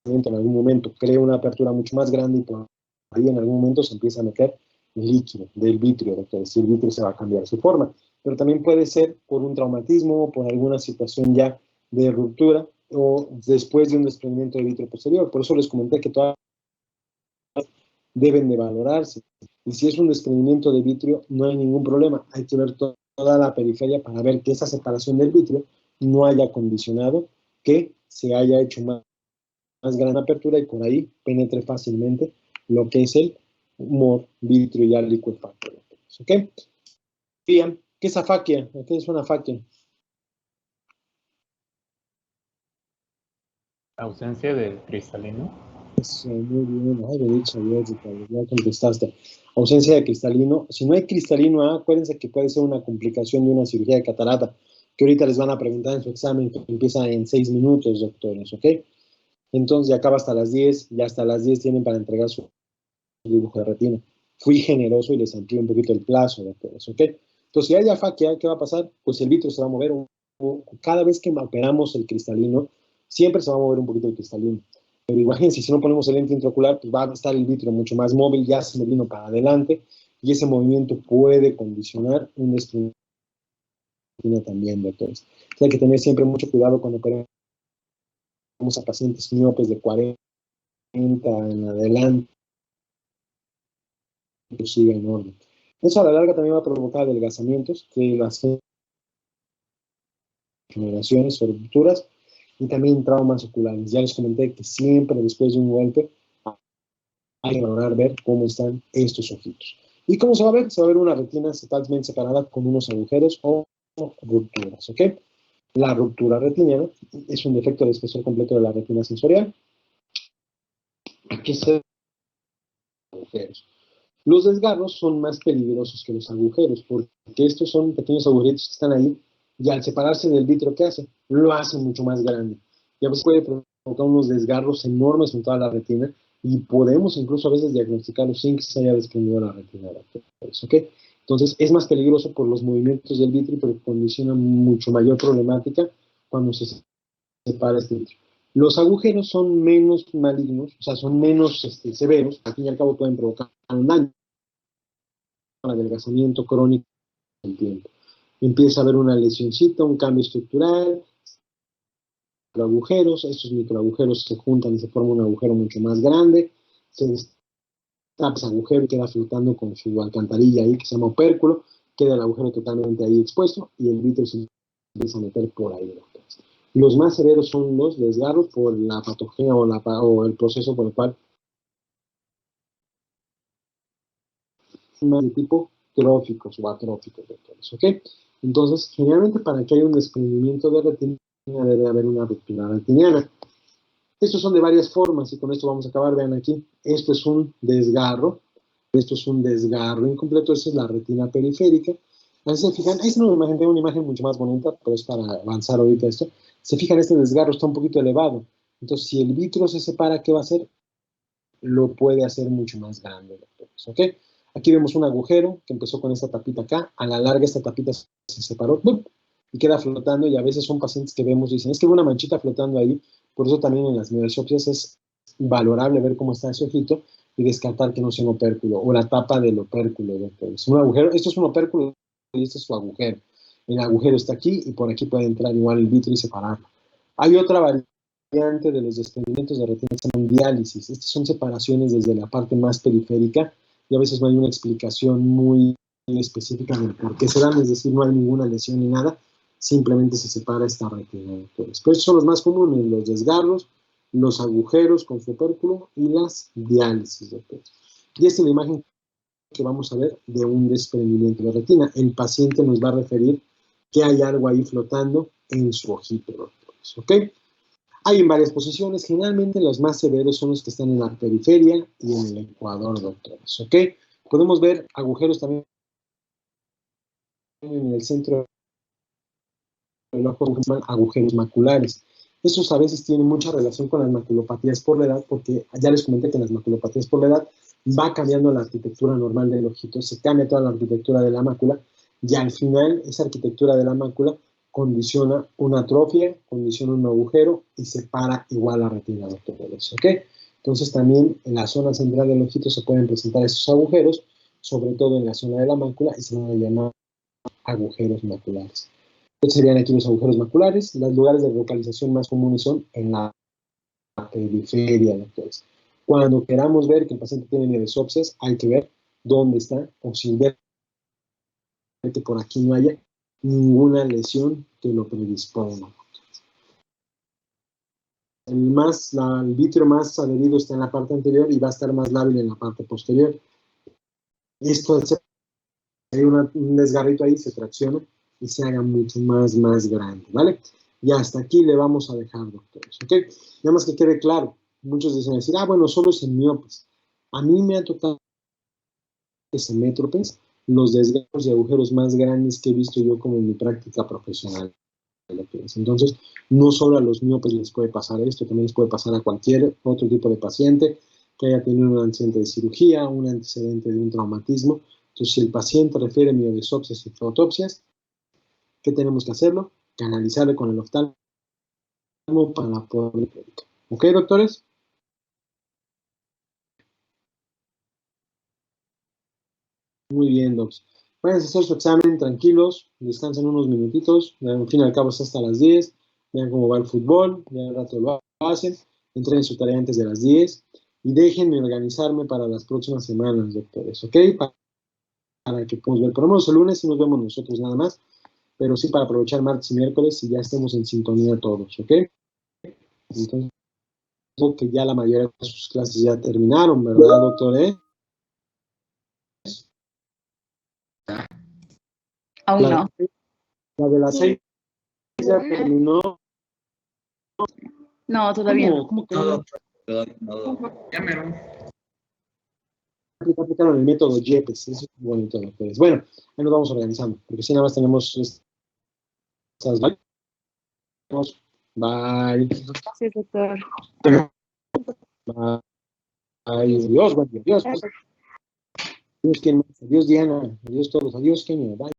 en algún momento crea una apertura mucho más grande y por ahí en algún momento se empieza a meter líquido del vitrio, doctores, y el vitrio se va a cambiar su forma. Pero también puede ser por un traumatismo, por alguna situación ya de ruptura o después de un desprendimiento de vitrio posterior. Por eso les comenté que todas deben de valorarse. Y si es un desprendimiento de vitrio, no hay ningún problema. Hay que ver toda la periferia para ver que esa separación del vitrio no haya condicionado que se haya hecho más gran apertura y por ahí penetre fácilmente lo que es el humor vitriol licuefacto. ¿Ok? Bien, ¿qué es afaquia? ¿Qué es una afaquia? Ausencia del cristalino. Eso, muy bien. Ay, de dicho, ya contestaste. Ausencia de cristalino. Si no hay cristalino, acuérdense que puede ser una complicación de una cirugía de catarata, que ahorita les van a preguntar en su examen, que empieza en 6 minutos, doctores, ¿ok? Entonces ya acaba hasta las 10, ya hasta las 10 tienen para entregar su dibujo de retina. Fui generoso y les amplié un poquito el plazo, doctores, ¿ok? Entonces, si hay afaquia, ¿qué va a pasar? Pues el vitrio se va a mover. Cada vez que operamos el cristalino, siempre se va a mover un poquito el cristalino. Pero imagínense, si no ponemos el lente intraocular, pues va a estar el vitrio mucho más móvil, ya se me vino para adelante, y ese movimiento puede condicionar un desprendimiento también, doctores. Entonces, hay que tener siempre mucho cuidado cuando operamos a pacientes miopes de 40 en adelante, que siga en orden. Eso a la larga también va a provocar adelgazamientos, que las generaciones o rupturas, y también traumas oculares. Ya les comenté que siempre después de un golpe hay que valorar ver cómo están estos ojitos. ¿Y cómo se va a ver? Se va a ver una retina totalmente separada con unos agujeros o rupturas, ¿ok? La ruptura retiniana es un defecto del espesor completo de la retina sensorial. Aquí se agujeros. Los desgarros son más peligrosos que los agujeros, porque estos son pequeños agujeritos que están ahí, y al separarse del vitrio, ¿qué hace? Lo hace mucho más grande. Y a veces puede provocar unos desgarros enormes en toda la retina, y podemos incluso a veces diagnosticarlos sin que se haya desprendido la retina. ¿Ok? Entonces, es más peligroso por los movimientos del vitrio, porque condiciona mucho mayor problemática cuando se separa este vitrio. Los agujeros son menos malignos, o sea, son menos severos, al fin y al cabo pueden provocar un daño, un adelgazamiento crónico del tiempo. Empieza a haber una lesioncita, un cambio estructural, microagujeros, estos microagujeros se juntan y se forma un agujero mucho más grande, se destapa ese agujero y queda flotando con su alcantarilla ahí que se llama opérculo, queda el agujero totalmente ahí expuesto y el vitrio se empieza a meter por ahí. Los más severos son los desgarros por la patogenia o el proceso por el cual de tipo tróficos o atróficos, doctores, ¿ok? Entonces, generalmente para que haya un desprendimiento de retina debe haber una ruptura retiniana. Estos son de varias formas y con esto vamos a acabar. Vean aquí, esto es un desgarro, esto es un desgarro incompleto, esta es la retina periférica. Así se fijan, esta es una imagen, tengo una imagen mucho más bonita, pero es para avanzar ahorita esto. Se fijan, este desgarro está un poquito elevado. Entonces, si el vitro se separa, ¿qué va a hacer? Lo puede hacer mucho más grande, doctores, ¿ok? Aquí vemos un agujero que empezó con esta tapita acá, a la larga esta tapita se separó, ¡bum! Y queda flotando, y a veces son pacientes que vemos y dicen, es que hubo una manchita flotando ahí. Por eso también en las miobiopsias es valorable ver cómo está ese ojito y descartar que no sea un opérculo, o la tapa del opérculo, doctores. Un agujero, esto es un opérculo y este es su agujero. El agujero está aquí y por aquí puede entrar igual el vitro y separarlo. Hay otra variante de los desprendimientos de retina que se llaman diálisis. Estas son separaciones desde la parte más periférica y a veces no hay una explicación muy específica del por qué se dan, es decir, no hay ninguna lesión ni nada, simplemente se separa esta retina. Pues estos son los más comunes, los desgarros, los agujeros con su opérculo y las diálisis. Y esta es la imagen que vamos a ver de un desprendimiento de retina. El paciente nos va a referir que hay algo ahí flotando en su ojito, doctores, ¿ok? Hay en varias posiciones, generalmente los más severos son los que están en la periferia y en el ecuador, doctores, ¿ok? Podemos ver agujeros también en el centro del ojo, agujeros maculares. Estos a veces tienen mucha relación con las maculopatías por la edad, porque ya les comenté que en las maculopatías por la edad va cambiando la arquitectura normal del ojito, se cambia toda la arquitectura de la mácula, y al final esa arquitectura de la mácula condiciona una atrofia, condiciona un agujero y separa igual la retina, doctores, ¿ok? Entonces también en la zona central del ojito se pueden presentar esos agujeros, sobre todo en la zona de la mácula, y se van a llamar agujeros maculares. Estos serían aquí los agujeros maculares. Los lugares de localización más comunes son en la periferia, doctores. Cuando queramos ver que el paciente tiene miobiopsias, hay que ver dónde está, o si ver que por aquí no haya ninguna lesión que lo predisponga. El vitrio más adherido está en la parte anterior y va a estar más lábil en la parte posterior. Esto hay un desgarrito ahí, se tracciona y se haga mucho más grande, ¿vale? Y hasta aquí le vamos a dejar, doctores, ¿ok? Nada más que quede claro, muchos dicen decir, bueno, solo es en miopes. A mí me ha tocado en métropes los desgarros y agujeros más grandes que he visto yo como en mi práctica profesional. Entonces, no solo a los miopes les puede pasar esto, también les puede pasar a cualquier otro tipo de paciente que haya tenido un antecedente de cirugía, un antecedente de un traumatismo. Entonces, si el paciente refiere miobiopsias y fotopsias, ¿qué tenemos que hacerlo? Canalizarle con el oftalmo para poder predicar. ¿Ok, doctores? Muy bien, docs. Vayan a hacer su examen tranquilos, descansen unos minutitos, al fin y al cabo es hasta las 10, vean cómo va el fútbol, ya al rato lo hacen, entreguen su tarea antes de las 10 y déjenme organizarme para las próximas semanas, doctores, ¿ok? Para que podamos ver, por lo menos el lunes y nos vemos nosotros nada más, pero sí para aprovechar martes y miércoles y ya estemos en sintonía todos, ¿ok? Entonces, creo que ya la mayoría de sus clases ya terminaron, ¿verdad, doctor? Aún no. La de las 6 ya terminó. No, todavía no. ¿Cómo que No, no? doctor, ya mero. Aplicaron el método YEPES, eso es bonito, doctores. Bueno, ahí nos vamos organizando, porque si nada más tenemos estas. Bye. Gracias, doctor. Bye. Adiós, adiós. Adiós, Diana. Adiós todos. Adiós, Kenia. Bye.